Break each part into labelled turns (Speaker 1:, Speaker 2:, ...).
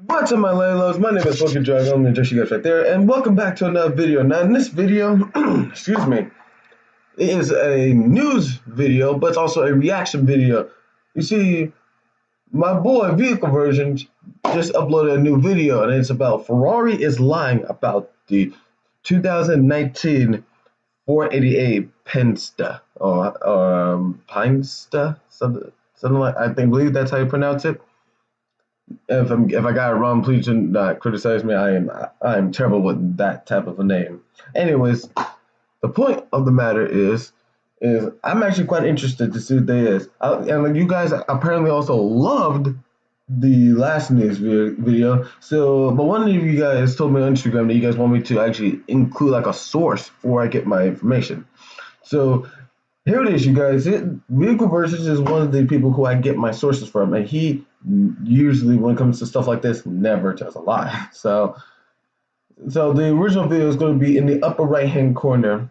Speaker 1: What's up, my Laylos? My name is Drago. I'm gonna address you guys right there, and welcome back to another video. Now, in this video, excuse me, it is a news video, but it's also a reaction video. You see, my boy Vehicle Version just uploaded a new video, and it's about Ferrari is lying about the 2019 488 Pista or Pista, something like believe that's how you pronounce it. If I got it wrong, please do not criticize me. I am terrible with that type of a name. Anyways, the point of the matter is I'm actually quite interested to see what they is. And you guys apparently also loved the last news video. So, but one of you guys told me on Instagram that you guys want me to actually include like a source before I get my information. So here it is, you guys. Vehicle Versus is one of the people who I get my sources from, and he usually, when it comes to stuff like this, never tells a lie. So the original video is going to be in the upper right-hand corner,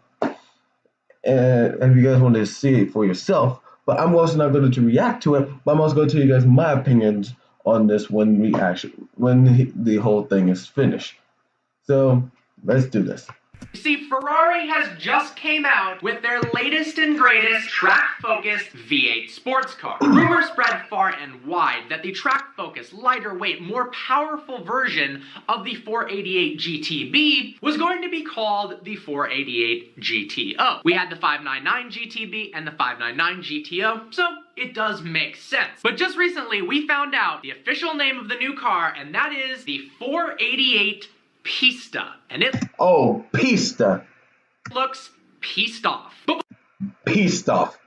Speaker 1: and if you guys want to see it for yourself. But I'm also not going to react to it, but I'm also going to tell you guys my opinions on this when the whole thing is finished. So let's do this.
Speaker 2: You see, Ferrari has just came out with their latest and greatest track-focused V8 sports car. Rumors spread far and wide that the track-focused, lighter weight, more powerful version of the 488 GTB was going to be called the 488 GTO. We had the 599 GTB and the 599 GTO, so it does make sense. But just recently, we found out the official name of the new car, and that is the 488 Pista, and it
Speaker 1: Pista
Speaker 2: looks pieced off. But
Speaker 1: pieced off.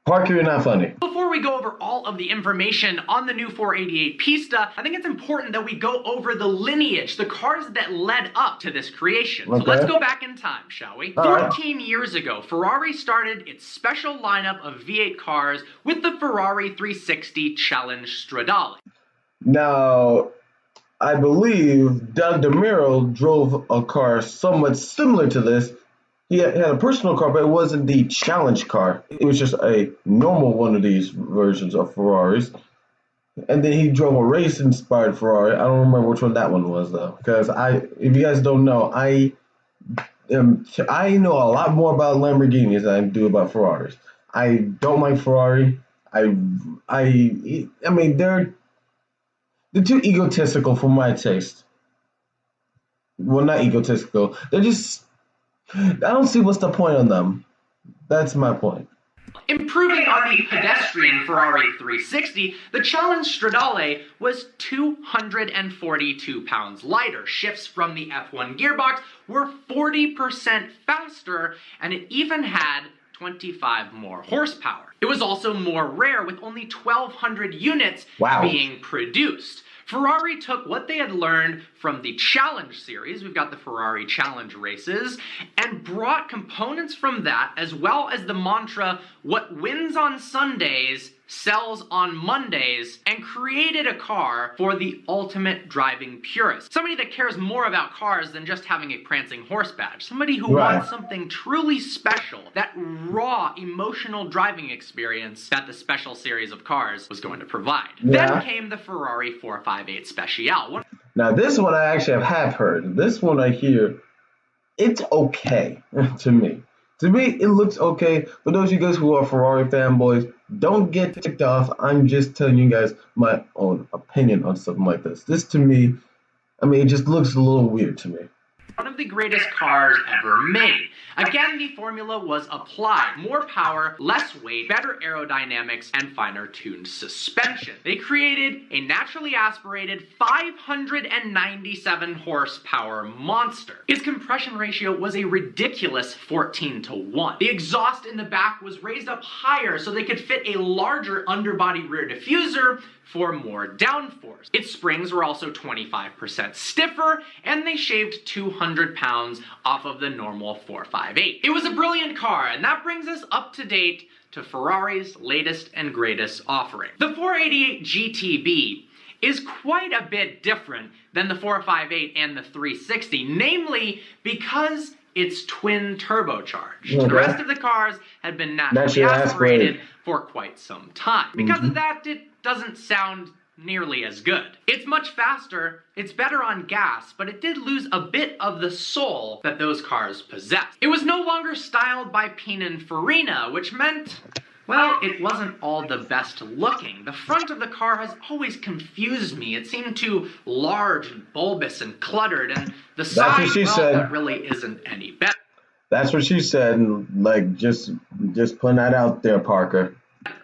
Speaker 1: Parker, you're not funny.
Speaker 2: Before we go over all of the information on the new 488 Pista, I think it's important that we go over the lineage, the cars that led up to this creation. Okay. So let's go back in time, shall we? 14 years ago, Ferrari started its special lineup of V8 cars with the Ferrari 360 Challenge Stradale.
Speaker 1: Now, I believe Doug DeMiro drove a car somewhat similar to this. He had a personal car, but it wasn't the challenge car. It was just a normal one of these versions of Ferraris. And then he drove a race-inspired Ferrari. I don't remember which one that one was, though. Because if you guys don't know, I know a lot more about Lamborghinis than I do about Ferraris. I don't like Ferrari. I mean, they're too egotistical for my taste. Well, not egotistical. They're just, I don't see what's the point on them. That's my point.
Speaker 2: Improving on the pedestrian Ferrari 360, the Challenge Stradale was 242 pounds lighter. Shifts from the F1 gearbox were 40% faster, and it even had 25 more horsepower. It was also more rare, with only 1,200 units being produced. Ferrari took what they had learned from the Challenge series, we've got the Ferrari Challenge races, and brought components from that, as well as the mantra, what wins on Sundays sells on Mondays, and created a car for the ultimate driving purist. Somebody that cares more about cars than just having a prancing horse badge. Somebody who wants something truly special, that raw emotional driving experience that the special series of cars was going to provide. Then came the Ferrari 458 Speciale.
Speaker 1: Now this one I actually have heard. This one I hear, it's okay to me. To me, it looks okay. For those of you guys who are Ferrari fanboys, don't get ticked off. I'm just telling you guys my own opinion on something like this. This, to me, I mean, it just looks a little weird to me.
Speaker 2: One of the greatest cars ever made. Again, the formula was applied. More power, less weight, better aerodynamics, and finer tuned suspension. They created a naturally aspirated 597 horsepower monster. Its compression ratio was a ridiculous 14:1. The exhaust in the back was raised up higher so they could fit a larger underbody rear diffuser for more downforce. Its springs were also 25% stiffer, and they shaved 200 pounds off of the normal 458. It was a brilliant car, and that brings us up to date to Ferrari's latest and greatest offering. The 488 GTB is quite a bit different than the 458 and the 360, namely because it's twin turbocharged. The rest of the cars had been naturally aspirated for quite some time. Because of that, it doesn't sound nearly as good. It's much faster, it's better on gas, but it did lose a bit of the soul that those cars possess. It was no longer styled by Pininfarina, which meant, well, it wasn't all the best looking. The front of the car has always confused me. It seemed too large and bulbous and cluttered, and the side, well, that really isn't any better.
Speaker 1: That's what she said, like, just putting that out there, Parker.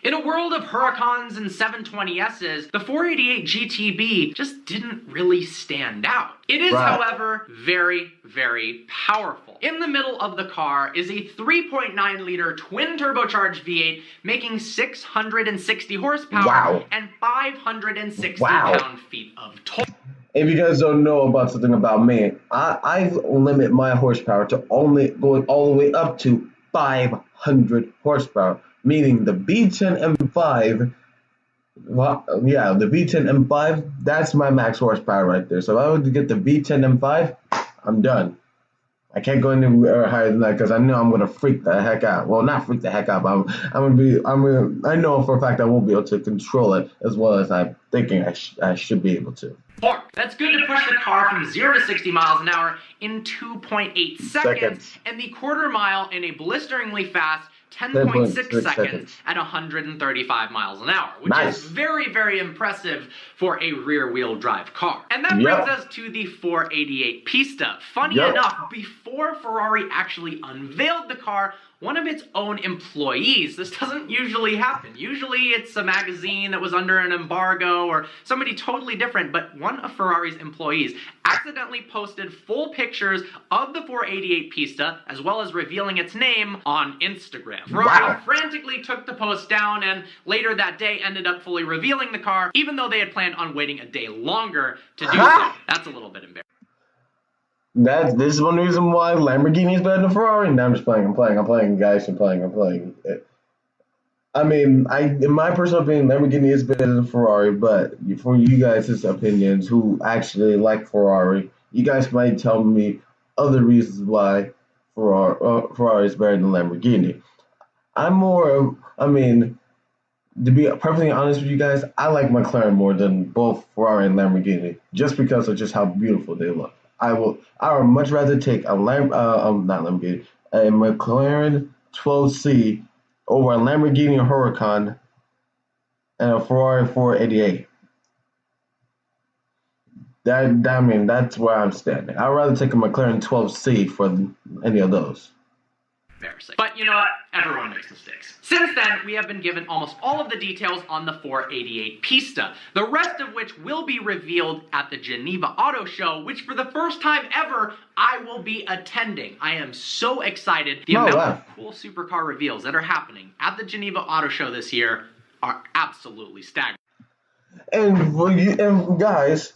Speaker 2: In a world of Huracans and 720Ss, the 488 GTB just didn't really stand out. It is, however, very, very powerful. In the middle of the car is a 3.9-liter twin-turbocharged V8 making 660 horsepower and 560 pound-feet of torque.
Speaker 1: If you guys don't know about something about me, I limit my horsepower to only going all the way up to 500 horsepower. Meaning the V10 M5, well, yeah, the V10 M5, that's my max horsepower right there. So if I were to get the V10 M5, I'm done. I can't go anywhere higher than that because I know I'm gonna freak the heck out. Well, not freak the heck out, but I know for a fact I won't be able to control it as well as I'm thinking I should be able to.
Speaker 2: That's good to push the car from 0 to 60 miles an hour in 2.8 seconds, and the quarter mile in a blisteringly fast 10.6 seconds at 135 miles an hour, which is very, very impressive for a rear-wheel drive car. And that brings us to the 488 Pista. Funny enough, before Ferrari actually unveiled the car, one of its own employees, this doesn't usually happen. Usually it's a magazine that was under an embargo or somebody totally different, but one of Ferrari's employees accidentally posted full pictures of the 488 Pista, as well as revealing its name on Instagram. Ferrari frantically took the post down and later that day ended up fully revealing the car, even though they had planned on waiting a day longer to do so. That's a little bit embarrassing.
Speaker 1: This is one reason why Lamborghini is better than Ferrari. Now I'm just playing, guys. I'm playing. I mean, in my personal opinion, Lamborghini is better than Ferrari, but for you guys' opinions who actually like Ferrari, you guys might tell me other reasons why Ferrari is better than Lamborghini. To be perfectly honest with you guys, I like McLaren more than both Ferrari and Lamborghini, just because of just how beautiful they look. I would much rather take a McLaren 12C over a Lamborghini Huracan and a Ferrari 488. That's where I'm standing. I'd rather take a McLaren 12C for any of those.
Speaker 2: Embarrassing. But you know what? Everyone makes mistakes. Since then, we have been given almost all of the details on the 488 Pista, the rest of which will be revealed at the Geneva Auto Show, which for the first time ever, I will be attending. I am so excited. The amount of cool supercar reveals that are happening at the Geneva Auto Show this year are absolutely staggering.
Speaker 1: And guys,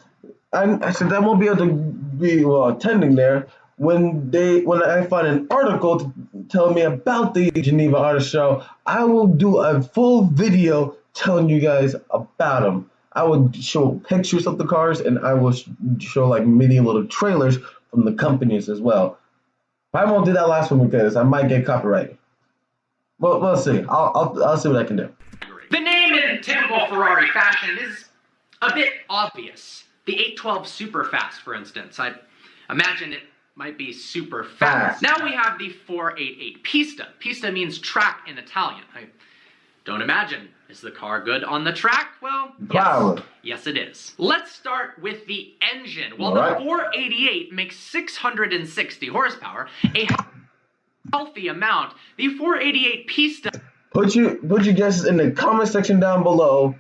Speaker 1: I said I won't be able to be attending there. When I find an article to tell me about the Geneva Auto Show, I will do a full video telling you guys about them. I will show pictures of the cars, and I will show like mini little trailers from the companies as well. I won't do that last one because I might get copyrighted. Well, we'll see. I'll see what I can do.
Speaker 2: The name in typical Ferrari fashion is a bit obvious. The 812 Superfast, for instance. I imagine it might be super fast. Now we have the 488 Pista. Pista means track in Italian. I don't imagine. Is the car good on the track? Well, yes it is. Let's start with the engine. Well, the 488 makes 660 horsepower, a healthy amount. The 488 Pista...
Speaker 1: Put your guesses in the comment section down below.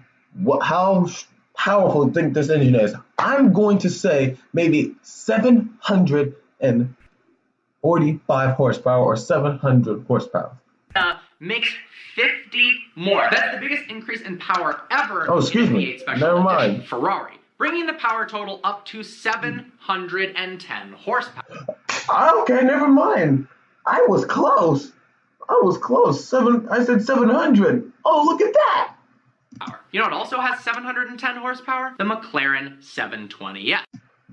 Speaker 1: How powerful you think this engine is. I'm going to say maybe 745 horsepower or 700 horsepower.
Speaker 2: Makes 50 more. That's the biggest increase in power ever
Speaker 1: in the
Speaker 2: V8 Special Edition Ferrari, bringing the power total up to 710 horsepower.
Speaker 1: Okay, never mind. I was close. I said 700. Oh, look at that.
Speaker 2: You know what also has 710 horsepower? The McLaren 720S.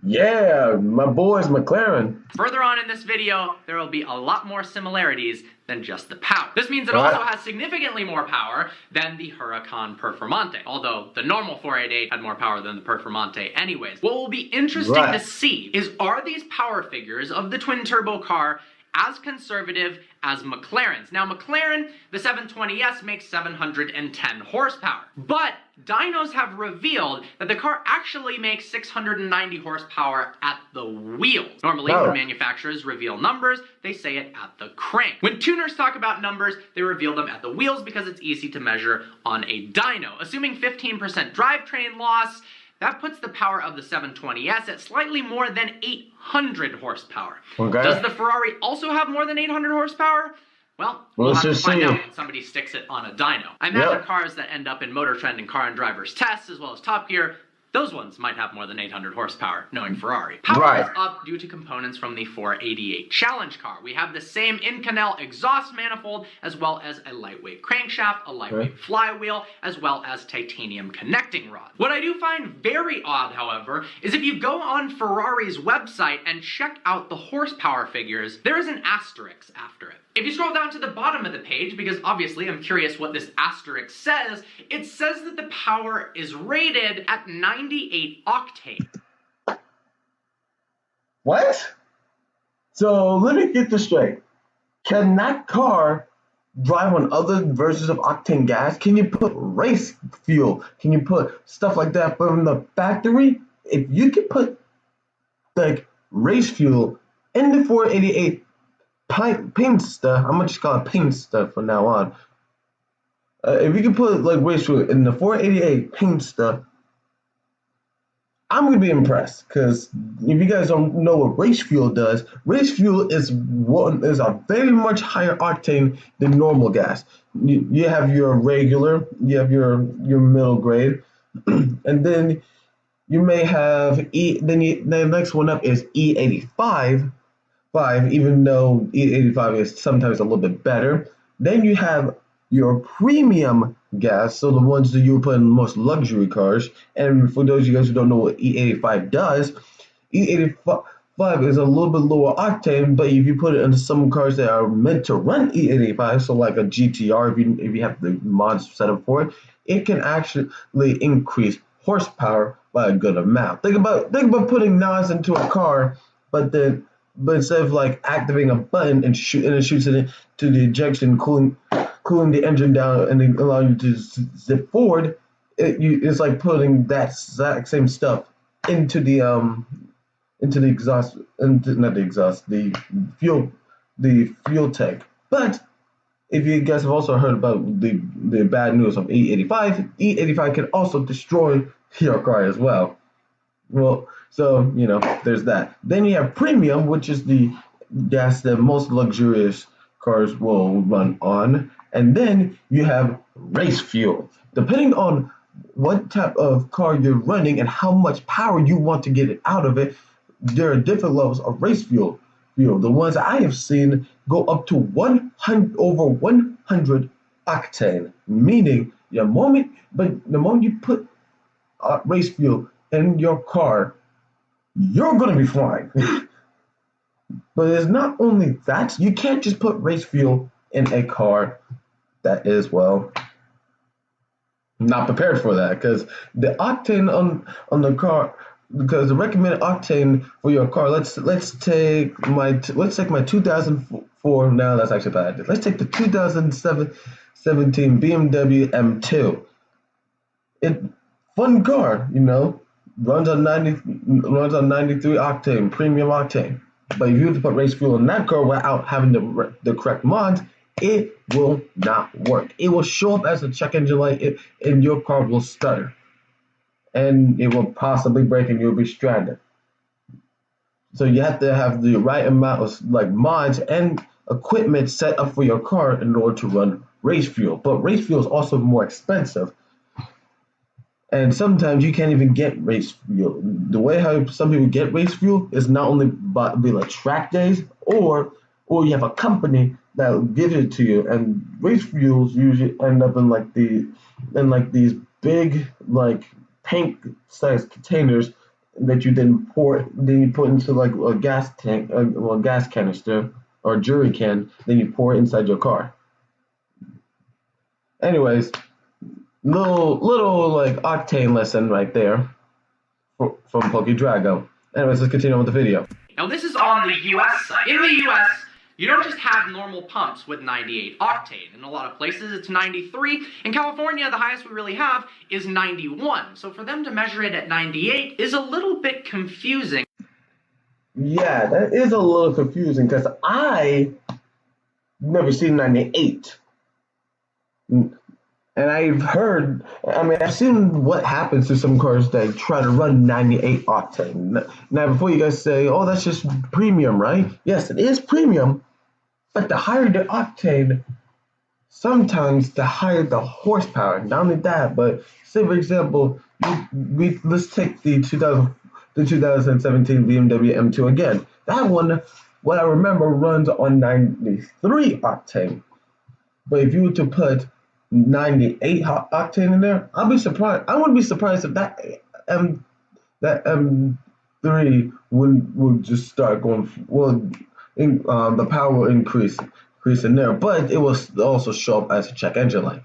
Speaker 1: Yeah, my boys, McLaren.
Speaker 2: Further on in this video, there will be a lot more similarities than just the power. This means it
Speaker 1: Right.
Speaker 2: also has significantly more power than the Huracan Performante, although the normal 488 had more power than the Performante anyways. What will be interesting to see is, are these power figures of the twin-turbo car as conservative as McLaren's? Now, McLaren, the 720S, makes 710 horsepower, but dynos have revealed that the car actually makes 690 horsepower at the wheels. Normally, when manufacturers reveal numbers, they say it at the crank. When tuners talk about numbers, they reveal them at the wheels because it's easy to measure on a dyno. Assuming 15% drivetrain loss, that puts the power of the 720S at slightly more than 800 horsepower.
Speaker 1: Okay.
Speaker 2: Does the Ferrari also have more than 800 horsepower? Well, we'll have to find out when somebody sticks it on a dyno. I imagine cars that end up in Motor Trend and Car and Driver's tests, as well as Top Gear, those ones might have more than 800 horsepower, knowing Ferrari. Power is up due to components from the 488 Challenge car. We have the same Inconel exhaust manifold, as well as a lightweight crankshaft, a lightweight flywheel, as well as titanium connecting rod. What I do find very odd, however, is if you go on Ferrari's website and check out the horsepower figures, there is an asterisk after it. If you scroll down to the bottom of the page, because obviously I'm curious what this asterisk says, it says that the power is rated at 98 octane.
Speaker 1: What? So let me get this straight. Can that car drive on other versions of octane gas? Can you put race fuel? Can you put stuff like that from the factory? If you can put like race fuel in the 488 Pista, I'm gonna just call it Pista from now on. If you can put like race fuel in the 488 Pista, I'm gonna be impressed. Because if you guys don't know what race fuel does, race fuel is a very much higher octane than normal gas. You have your regular, you have your middle grade, and then you may have the next one up is E85. Even though E85 is sometimes a little bit better. Then you have your premium gas, so the ones that you put in most luxury cars. And for those of you guys who don't know what E85 does, E85 is a little bit lower octane, but if you put it into some cars that are meant to run E85, so like a GTR, if you have the mods set up for it, it can actually increase horsepower by a good amount. Think about putting NOS into a car, but instead of like activating a button and it shoots it into the ejection, cooling the engine down and then allowing you to zip forward, it's like putting that exact same stuff into the fuel tank. But if you guys have also heard about the bad news of E85 can also destroy your car as well. Well, so, there's that. Then you have premium, which is the gas that most luxurious cars will run on. And then you have race fuel. Depending on what type of car you're running and how much power you want to get out of it, there are different levels of race fuel. The ones I have seen go up to over 100 octane, meaning the moment you put race fuel in your car, you're going to be flying. But it's not only that. You can't just put race fuel in a car that is, not prepared for that. Because the octane on the car, because the recommended octane for your car, let's take my 2004. No, that's actually bad. Let's take the 2017 BMW M2. Fun car, runs on 93 octane, premium octane. But if you were to put race fuel in that car without having the correct mods, it will not work. It will show up as a check engine light, and your car will stutter, and it will possibly break, and you'll be stranded. So you have to have the right amount of mods and equipment set up for your car in order to run race fuel. But race fuel is also more expensive. And sometimes you can't even get race fuel. The way how some people get race fuel is not only by track days, or you have a company that will give it to you. And race fuels usually end up in these big tank-sized containers that you then you put into like a gas tank, well, a gas canister or a jerry can, then you pour it inside your car. Anyways, little like octane lesson right there from Drago. Anyways, let's continue on with the video.
Speaker 2: Now this is on the US side. In the US, you don't just have normal pumps with 98 octane. In a lot of places, it's 93. In California, the highest we really have is 91. So for them to measure it at 98 is a little bit confusing.
Speaker 1: Yeah, that is a little confusing because I never seen 98. And I've seen what happens to some cars that try to run 98 octane. Now, before you guys say, oh, that's just premium, right? Yes, it is premium, but the higher the octane, sometimes the higher the horsepower. Not only that, but say, for example, let's take the 2017 BMW M2 again. That one, what I remember, runs on 93 octane. But if you were to put 98 octane in there, I'll be surprised. I wouldn't be surprised if that M3 would just start going. The power will increase in there, but it will also show up as a check engine light.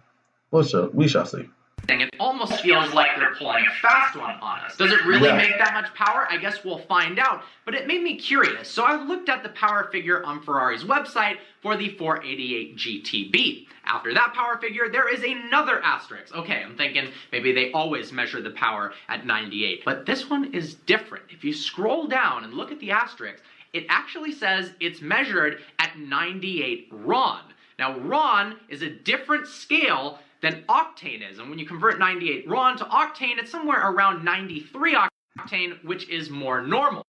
Speaker 1: We shall see.
Speaker 2: It almost feels like they're pulling a fast one on us. Does it really make that much power? I guess we'll find out. But it made me curious, so I looked at the power figure on Ferrari's website for the 488 GTB. After that power figure, there is another asterisk. Okay, I'm thinking maybe they always measure the power at 98. But this one is different. If you scroll down and look at the asterisk, it actually says it's measured at 98 RON. Now, RON is a different scale than octane is. And when you convert 98 RON to octane, it's somewhere around 93 octane, which is more normal.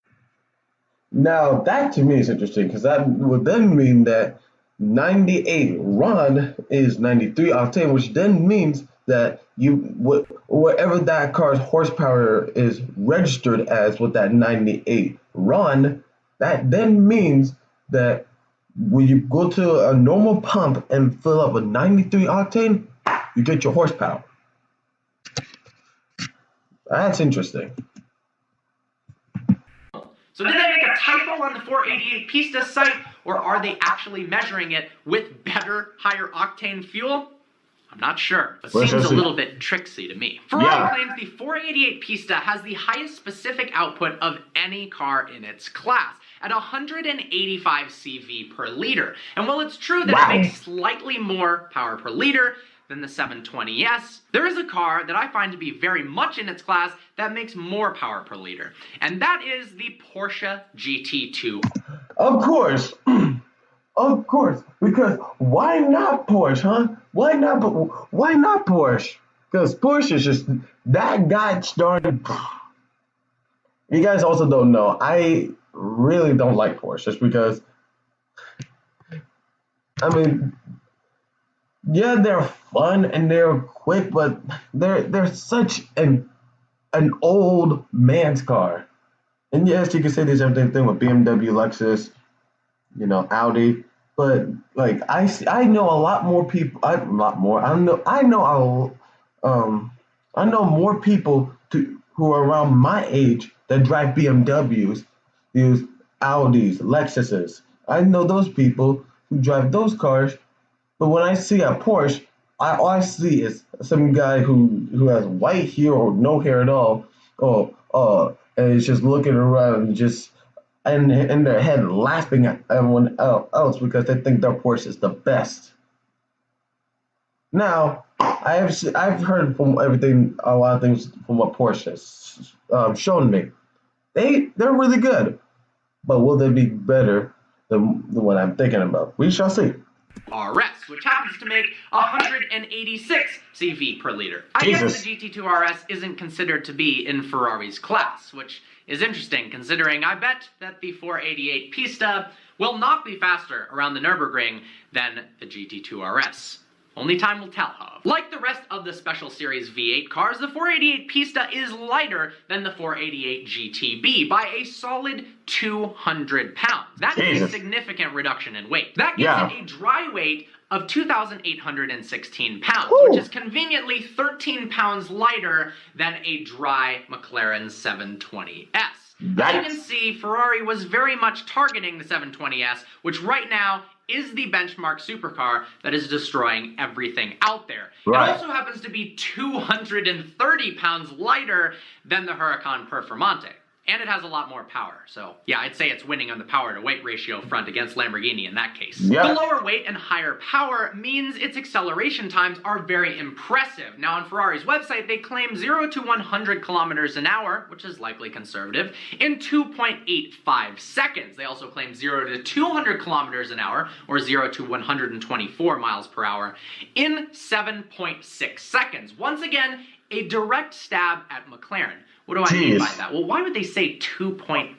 Speaker 1: Now, that to me is interesting because that would then mean that 98 RON is 93 octane, which then means that whatever that car's horsepower is registered as with that 98 RON, that then means that when you go to a normal pump and fill up with 93 octane, you get your horsepower. That's interesting.
Speaker 2: So did they make a typo on the 488 Pista site, or are they actually measuring it with better, higher octane fuel? I'm not sure, but seems a little bit tricksy to me. Ferrari claims the 488 Pista has the highest specific output of any car in its class, at 185 CV per liter. And while it's true that it makes slightly more power per liter than the 720S, there is a car that I find to be very much in its class that makes more power per liter, and that is the Porsche GT2.
Speaker 1: Of course. Of course. Because why not Porsche, huh? Why not Porsche? Because Porsche is just, that got started. You guys also don't know, I really don't like Porsche just because, I mean, yeah, they're fun and they're quick, but they're such an old man's car. And yes, you can say the same thing with BMW, Lexus, Audi. But like I know a lot more people. I know more people who are around my age that drive BMWs, use Audis, Lexuses. I know those people who drive those cars. But when I see a Porsche, all I see is some guy who has white hair or no hair at all, and is just looking around and in their head laughing at everyone else because they think their Porsche is the best. Now, I've heard from a lot of things from what Porsche has shown me. They're really good, but will they be better than what I'm thinking about? We shall see.
Speaker 2: RS, which happens to make 186 CV per liter. I guess the GT2 RS isn't considered to be in Ferrari's class, which is interesting considering I bet that the 488 Pista will not be faster around the Nürburgring than the GT2 RS. Only time will tell, however. Like the rest of the Special Series V8 cars, the 488 Pista is lighter than the 488 GTB by a solid 200 pounds. That is a significant reduction in weight. That gives it a dry weight of 2,816 pounds, which is conveniently 13 pounds lighter than a dry McLaren 720S. As you can see, Ferrari was very much targeting the 720S, which right now is the benchmark supercar that is destroying everything out there. It also happens to be 230 pounds lighter than the Huracan Performante. And it has a lot more power. So, yeah, I'd say it's winning on the power to weight ratio front against Lamborghini in that case. The lower weight and higher power means its acceleration times are very impressive. Now, on Ferrari's website, they claim 0 to 100 kilometers an hour, which is likely conservative, in 2.85 seconds. They also claim 0 to 200 kilometers an hour, or 0 to 124 miles per hour, in 7.6 seconds. Once again, a direct stab at McLaren. What do I mean by that? Well, why would they say 2.85?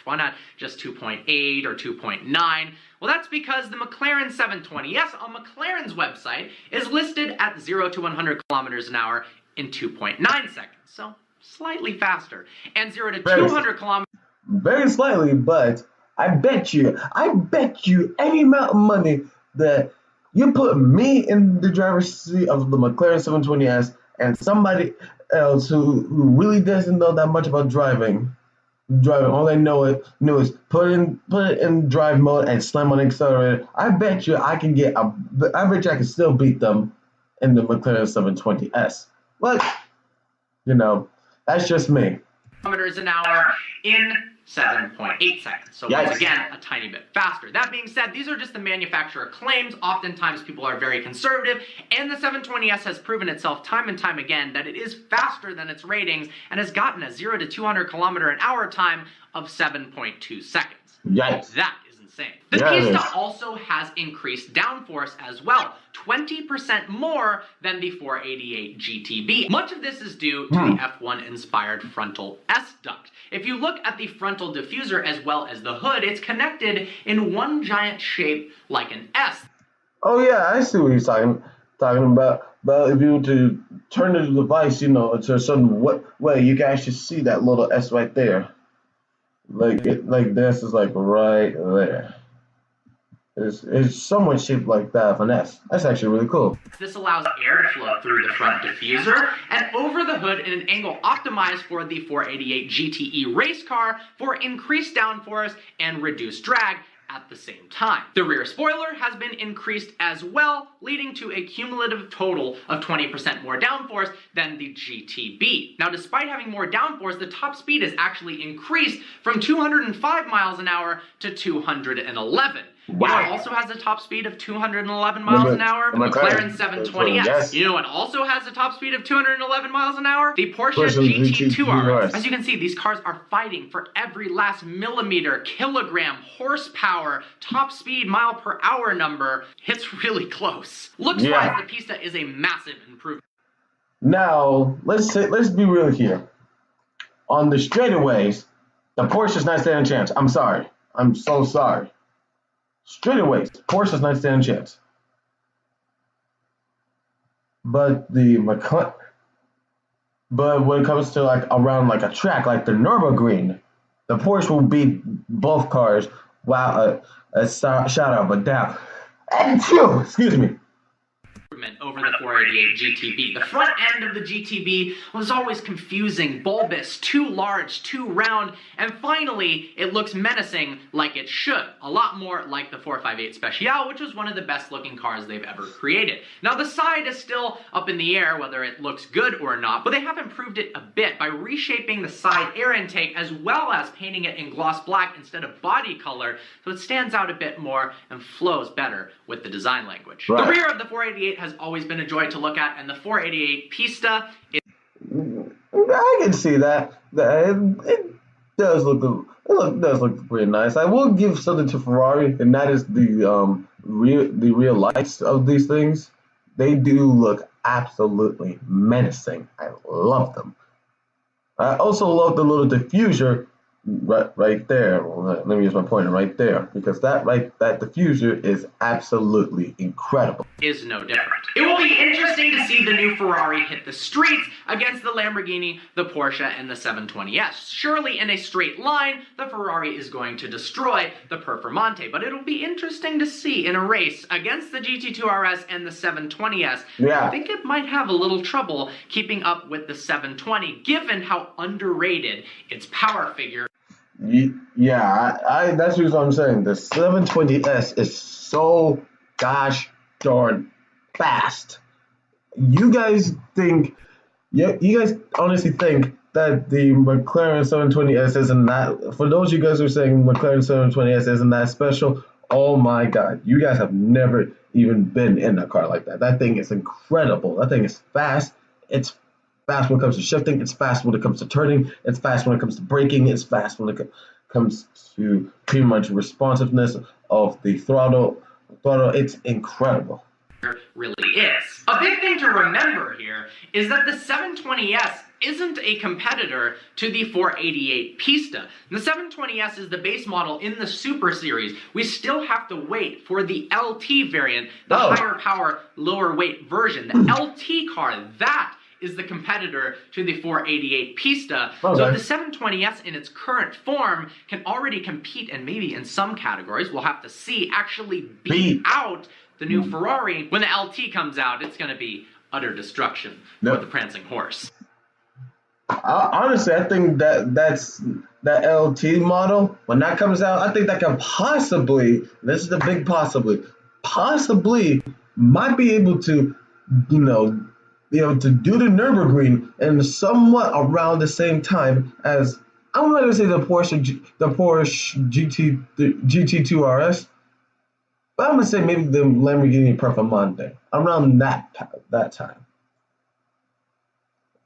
Speaker 2: Why not just 2.8 or 2.9? Well, that's because the McLaren 720S on McLaren's website is listed at 0 to 100 kilometers an hour in 2.9 seconds. So, slightly faster. And 0 to 200 kilometers...
Speaker 1: Very slightly, but I bet you any amount of money that you put me in the driver's seat of the McLaren 720S and somebody else who really doesn't know that much about driving, all they know is put it in drive mode and slam on the accelerator. I bet you I can still beat them in the McLaren 720S. But that's just me.
Speaker 2: Kilometers an hour in 7.8 seconds. So once again, a tiny bit faster. That being said, these are just the manufacturer claims. Oftentimes people are very conservative, and the 720S has proven itself time and time again that it is faster than its ratings and has gotten a 0 to 200 kilometer an hour time of 7.2 seconds. That is insane. The Pista also has increased downforce as well, 20% more than the 488 GTB. Much of this is due to the F1-inspired frontal S-duct. If you look at the frontal diffuser as well as the hood, it's connected in one giant shape like an S.
Speaker 1: Oh yeah, I see what he's talking about. But if you were to turn the device, to a certain way, you can actually see that little S right there. Like this is like right there. It's somewhat shaped like that of an S. That's actually really cool.
Speaker 2: This allows air to flow through the front diffuser and over the hood in an angle optimized for the 488 GTE race car for increased downforce and reduced drag at the same time. The rear spoiler has been increased as well, leading to a cumulative total of 20% more downforce than the GTB. Now, despite having more downforce, the top speed is actually increased from 205 miles an hour to 211.
Speaker 1: Wow.
Speaker 2: It also has a top speed of 211 miles an hour. The McLaren 720S. You know what also has a top speed of 211 miles an hour? The Porsche GT2 RS. As you can see, these cars are fighting for every last millimeter, kilogram, horsepower, top speed, mile per hour number. It's really close. Looks-wise, the Pista is a massive improvement.
Speaker 1: Now, let's be real here. On the straightaways, the Porsche's not standing a chance. I'm sorry. I'm so sorry. Straightaways, Porsche's not standing a chance. But when it comes to around a track like the Nürburgring, the Porsche will beat both cars. Wow, a shout out, but down. And excuse me.
Speaker 2: Over the 488 GTB. The front end of the GTB was always confusing, bulbous, too large, too round, and finally, it looks menacing like it should. A lot more like the 458 Special, which was one of the best looking cars they've ever created. Now, the side is still up in the air whether it looks good or not, but they have improved it a bit by reshaping the side air intake as well as painting it in gloss black instead of body color, so it stands out a bit more and flows better with the design language. The rear of the 488 has always been a joy to look at, and the 488 Pista is...
Speaker 1: I can see that. It does look pretty nice. I will give something to Ferrari, and that is the rear lights of these things. They do look absolutely menacing. I love them. I also love the little diffuser right there. Let me use my pointer right there, because that diffuser is absolutely incredible.
Speaker 2: Is no different. It will be interesting to see the new Ferrari hit the streets against the Lamborghini, the Porsche, and the 720S. Surely in a straight line, the Ferrari is going to destroy the Performante, but it'll be interesting to see in a race against the GT2 RS and the 720S.
Speaker 1: Yeah.
Speaker 2: I think it might have a little trouble keeping up with the 720, given how underrated its power figure.
Speaker 1: Yeah, that's what I'm saying. The 720S is so gosh darn fast. You guys honestly think that the McLaren 720S isn't that? For those of you guys who are saying McLaren 720S isn't that special, oh my God, you guys have never even been in a car like that. That thing is incredible. That thing is fast. It's fast when it comes to shifting. It's fast when it comes to turning. It's fast when it comes to braking. It's fast when it comes to pretty much responsiveness of the throttle. It's incredible.
Speaker 2: Really is. A big thing to remember here is that the 720S isn't a competitor to the 488 Pista. The 720S is the base model in the Super Series. We still have to wait for the LT variant, the higher power, lower weight version. The LT car, that is the competitor to the 488 Pista.
Speaker 1: Okay.
Speaker 2: So the 720S in its current form can already compete, and maybe in some categories, we'll have to see, actually beat out the new Ferrari. When the LT comes out, it's going to be utter destruction for the prancing horse.
Speaker 1: Honestly, I think that LT model, when that comes out, I think that can possibly, this is the big possibly might be able to, to do the Nürburgring and somewhat around the same time as, I'm not going to say the Porsche GT2 RS, but I'm going to say maybe the Lamborghini Performante around that time.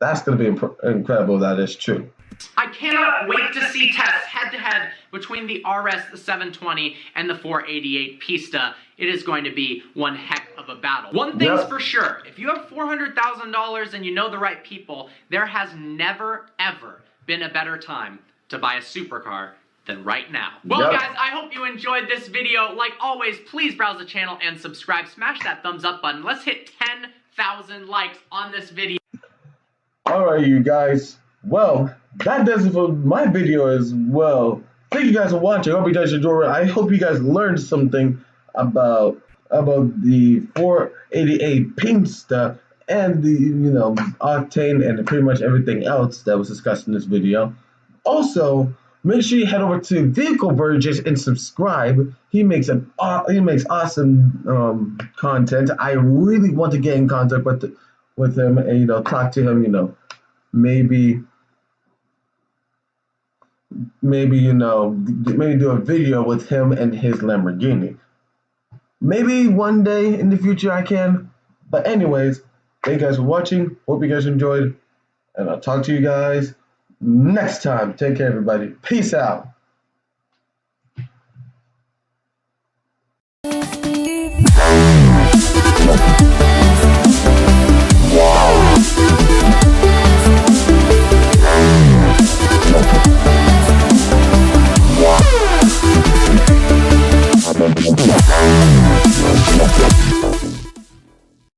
Speaker 1: That's going to be incredible. That is true.
Speaker 2: I cannot wait to see tests head-to-head between the RS, the 720, and the 488 Pista. It is going to be one heck of a battle. One thing's for sure, if you have $400,000 and you know the right people, there has never, ever been a better time to buy a supercar than right now. Well, guys, I hope you enjoyed this video. Like always, please browse the channel and subscribe. Smash that thumbs up button. Let's hit 10,000 likes on this video.
Speaker 1: Alright, you guys. Well, that does it for my video as well. Thank you guys for watching. I hope you guys enjoyed it. I hope you guys learned something about the 488 Pista and the octane and pretty much everything else that was discussed in this video. Also, make sure you head over to Vehicle Virgins and subscribe. He makes awesome content. I really want to get in contact with him and talk to him. Maybe do a video with him and his Lamborghini. Maybe one day in the future I can. But anyways, thank you guys for watching. Hope you guys enjoyed, and I'll talk to you guys next time. Take care, everybody. Peace out.